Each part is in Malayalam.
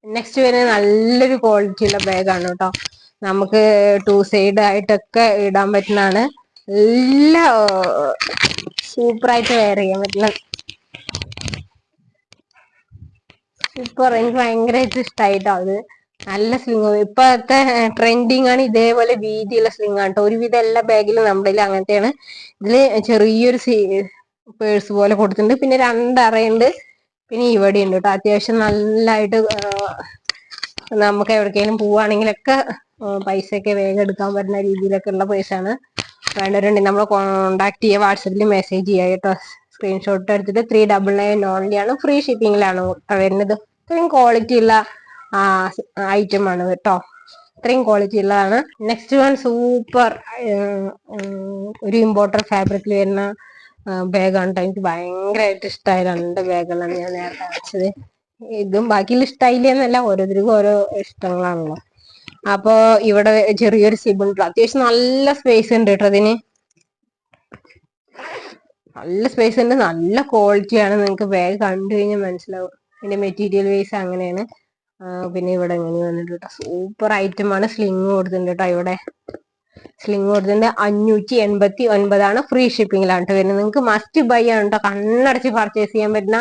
നെക്സ്റ്റ് വരുന്നത് നല്ലൊരു ക്വാളിറ്റി ഉള്ള ബാഗാണ് കേട്ടോ. നമുക്ക് 2 സൈഡ് ആയിട്ടൊക്കെ ഇടാൻ പറ്റുന്നതാണ്. നല്ല സൂപ്പറായിട്ട് വെയർ ചെയ്യാൻ പറ്റുന്ന സൂപ്പർ. എനിക്ക് ഭയങ്കരമായിട്ട് ഇഷ്ടമായിട്ടോ അത്. നല്ല സ്ലിങ്. ഇപ്പോഴത്തെ ട്രെൻഡിങ് ആണ് ഇതേപോലെ വീതിയുള്ള സ്ലിങ് ആണ് കേട്ടോ. ഒരുവിധം എല്ലാ ബാഗിലും നമ്മുടെ അങ്ങനത്തെയാണ്. ഇതില് ചെറിയൊരു പേഴ്സ് പോലെ കൊടുത്തിട്ടുണ്ട്. പിന്നെ 2 അറയുണ്ട്. പിന്നെ ഇവിടെ ഉണ്ട് കേട്ടോ. അത്യാവശ്യം നല്ലതായിട്ട് നമുക്ക് എവിടേക്കെങ്കിലും പോവുകയാണെങ്കിലൊക്കെ പൈസയൊക്കെ വേഗം എടുക്കാൻ പറ്റുന്ന രീതിയിലൊക്കെ ഉള്ള പേഴ്സാണ്. വേണ്ടവരുണ്ടെങ്കിൽ നമ്മളെ കോണ്ടാക്ട് ചെയ്യുക, വാട്സപ്പിൽ മെസ്സേജ് ചെയ്യുക കേട്ടോ. സ്ക്രീൻഷോട്ട് എടുത്തിട്ട് 399 ഓൺലി ആണ്. ഫ്രീ ഷിപ്പിങ്ങിലാണ് വരുന്നത്. ഇത്രയും ക്വാളിറ്റി ഉള്ള ഐറ്റം ആണ് കേട്ടോ. ഇത്രയും ക്വാളിറ്റി ഉള്ളതാണ്. നെക്സ്റ്റ് വൺ സൂപ്പർ ഒരു ഇമ്പോർട്ടർ ഫാബ്രിക്കിൽ വരുന്ന ബാഗാണ് കേട്ടോ. എനിക്ക് ഭയങ്കരമായിട്ട് ഇഷ്ടമായ 2 ബാഗുകളാണ് ഞാൻ നേരത്തെ വെച്ചത്. ഇതും ബാക്കിയുള്ള ഇഷ്ടമായില്ല എന്നല്ല, ഓരോരുത്തർക്കും ഓരോ ഇഷ്ടങ്ങളാണല്ലോ. അപ്പൊ ഇവിടെ ചെറിയൊരു സിബുണ്ട്. അത്യാവശ്യം നല്ല സ്പേസ് ഉണ്ട് കേട്ടോ അതിന്. നല്ല സ്പേസ് ഉണ്ട്. നല്ല ക്വാളിറ്റിയാണ്. നിങ്ങൾക്ക് ബാഗ് കണ്ടു കഴിഞ്ഞാൽ മനസ്സിലാവും. പിന്നെ മെറ്റീരിയൽ വൈസ് അങ്ങനെയാണ്. പിന്നെ ഇവിടെ എങ്ങനെ വന്നിട്ട് കേട്ടോ. സൂപ്പർ ഐറ്റം ആണ്. സ്ലിങ് കൊടുത്തിട്ടുണ്ട് കേട്ടോ. ഇവിടെ സ്ലിങ് കൊടുത്തിട്ടുണ്ട്. 589 ഫ്രീ ഷിപ്പിങ്ങിലാണ് വരുന്നത്. നിങ്ങൾക്ക് മസ്റ്റ് ബൈ ആണ് കേട്ടോ. കണ്ണടച്ച് പർച്ചേസ് ചെയ്യാൻ പറ്റുന്ന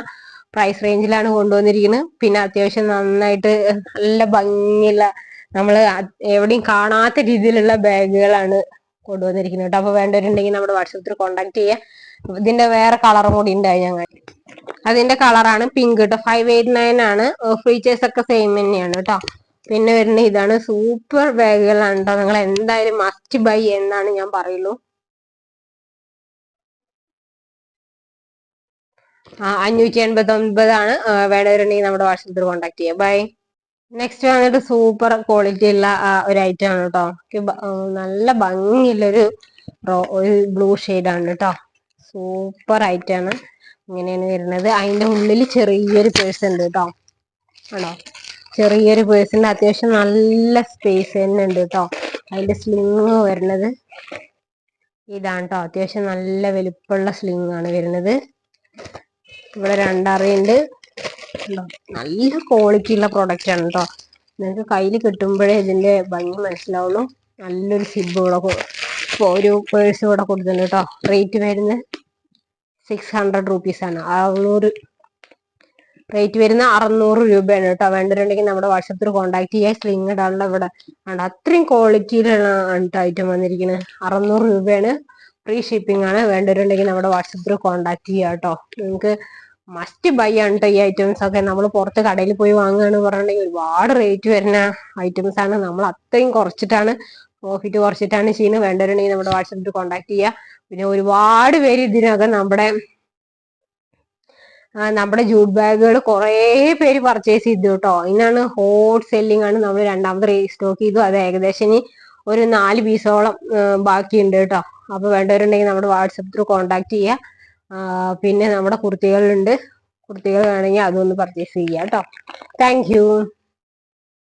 പ്രൈസ് റേഞ്ചിലാണ് കൊണ്ടുവന്നിരിക്കുന്നത്. പിന്നെ അത്യാവശ്യം നന്നായിട്ട് നല്ല ഭംഗിയുള്ള നമ്മൾ എവിടെയും കാണാത്ത രീതിയിലുള്ള ബാഗുകളാണ് കൊണ്ടുവന്നിരിക്കുന്നത് കേട്ടോ. അപ്പൊ വേണ്ടവരുണ്ടെങ്കിൽ നമ്മുടെ വാട്സപ്പിൽ കോൺടാക്ട് ചെയ്യുക. ഇതിന്റെ വേറെ കളറും കൂടി ഉണ്ടായി ഞങ്ങൾ. അതിന്റെ കളറാണ് പിങ്ക് കേട്ടോ. 589 ആണ്. ഫീച്ചേഴ്സ് ഒക്കെ സെയിം തന്നെയാണ് കേട്ടോ. പിന്നെ വരുന്ന ഇതാണ്. സൂപ്പർ ബാഗുകളാണ് കേട്ടോ. നിങ്ങൾ എന്തായാലും മസ്റ്റ് ബൈ എന്നാണ് ഞാൻ പറയുള്ളൂ. 589 വേണ്ടവരുണ്ടെങ്കിൽ നമ്മുടെ വാട്സപ്പിൽ കോൺടാക്ട് ചെയ്യുക. ബൈ. നെക്സ്റ്റ് വന്നിട്ട് സൂപ്പർ ക്വാളിറ്റി ഉള്ള ഒരു ഐറ്റം ആണ് കേട്ടോ. നല്ല ഭംഗിയുള്ളൊരു ബ്ലൂ ആണ് കേട്ടോ. സൂപ്പർ ഐറ്റാണ്. ഇങ്ങനെയാണ് വരുന്നത്. അതിന്റെ ഉള്ളിൽ ചെറിയൊരു പേഴ്സ് ഉണ്ട് കേട്ടോ. ആണോ, ചെറിയൊരു പേഴ്സിന്റെ അത്യാവശ്യം നല്ല സ്പേസ് തന്നെ ഉണ്ട് കേട്ടോ. അതിന്റെ സ്ലിങ് വരുന്നത് ഇതാണ് കേട്ടോ. അത്യാവശ്യം നല്ല വലുപ്പമുള്ള സ്ലിങ് ആണ് വരുന്നത്. ഇവിടെ 2 അറയുണ്ട്. നല്ല ക്വാളിറ്റി ഉള്ള പ്രൊഡക്റ്റ് ആണ് കേട്ടോ. നിങ്ങൾക്ക് കയ്യിൽ കിട്ടുമ്പോഴേ ഇതിന്റെ ഭംഗി മനസ്സിലാവുള്ളൂ. നല്ലൊരു സിബ് ഒരു പേഴ്സ് കൂടെ കൊടുത്തിട്ടുണ്ട് കേട്ടോ. റേറ്റ് വരുന്നത് 600 റുപ്പീസ് ആണ്. 600 റേറ്റ് വരുന്ന 600 രൂപയാണ് കേട്ടോ. വേണ്ടവരുണ്ടെങ്കിൽ നമ്മുടെ വാട്സപ്പിൽ കോൺടാക്ട് ചെയ്യുക. സ്ലിങ് ഇടാനുള്ള ഇവിടെ ആണ്. അത്രയും ക്വാളിറ്റിയിലുള്ള ഐറ്റം വന്നിരിക്കുന്നത്. 600 രൂപയാണ്. ഫ്രീ ഷിപ്പിംഗ് ആണ്. വേണ്ടവരുണ്ടെങ്കിൽ നമ്മുടെ വാട്സപ്പിൽ കോൺടാക്ട് ചെയ്യുക കേട്ടോ. നിങ്ങൾക്ക് മസ്റ്റ് ബൈ ആണ് കേട്ടോ. ഈ ഐറ്റംസ് ഒക്കെ നമ്മൾ പുറത്ത് കടയിൽ പോയി വാങ്ങുകയാണ് പറഞ്ഞിട്ടുണ്ടെങ്കിൽ ഒരുപാട് റേറ്റ് വരുന്ന ഐറ്റംസ് ആണ്. നമ്മൾ അത്രയും കുറച്ചിട്ടാണ്, പ്രോഫിറ്റ് കുറച്ചിട്ടാണ് ചെയ്യുന്നത്. വേണ്ടവരുണ്ടെങ്കിൽ നമ്മുടെ വാട്സപ്പിൽ കോൺടാക്ട് ചെയ്യുക. പിന്നെ ഒരുപാട് പേര് ഇതിനകം നമ്മുടെ ജൂട്ട് ബാഗുകൾ കുറെ പേര് പർച്ചേസ് ചെയ്തു കേട്ടോ. ഇതിനാണ് ഹോട്ട് സെല്ലിംഗ് ആണ്. നമ്മൾ രണ്ടാമത് റീസ്റ്റോക്ക് ചെയ്തു. അത് ഏകദേശം ഒരു 4 പീസോളം ബാക്കിയുണ്ട് കേട്ടോ. അപ്പൊ വേണ്ടവരുണ്ടെങ്കിൽ നമ്മുടെ വാട്സപ്പിൽ കോൺടാക്ട് ചെയ്യുക. പിന്നെ നമ്മുടെ കുർത്തികളുണ്ട്. കുർത്തികൾ വേണമെങ്കിൽ അതൊന്ന് പർച്ചേസ് ചെയ്യാം കേട്ടോ. Thank you.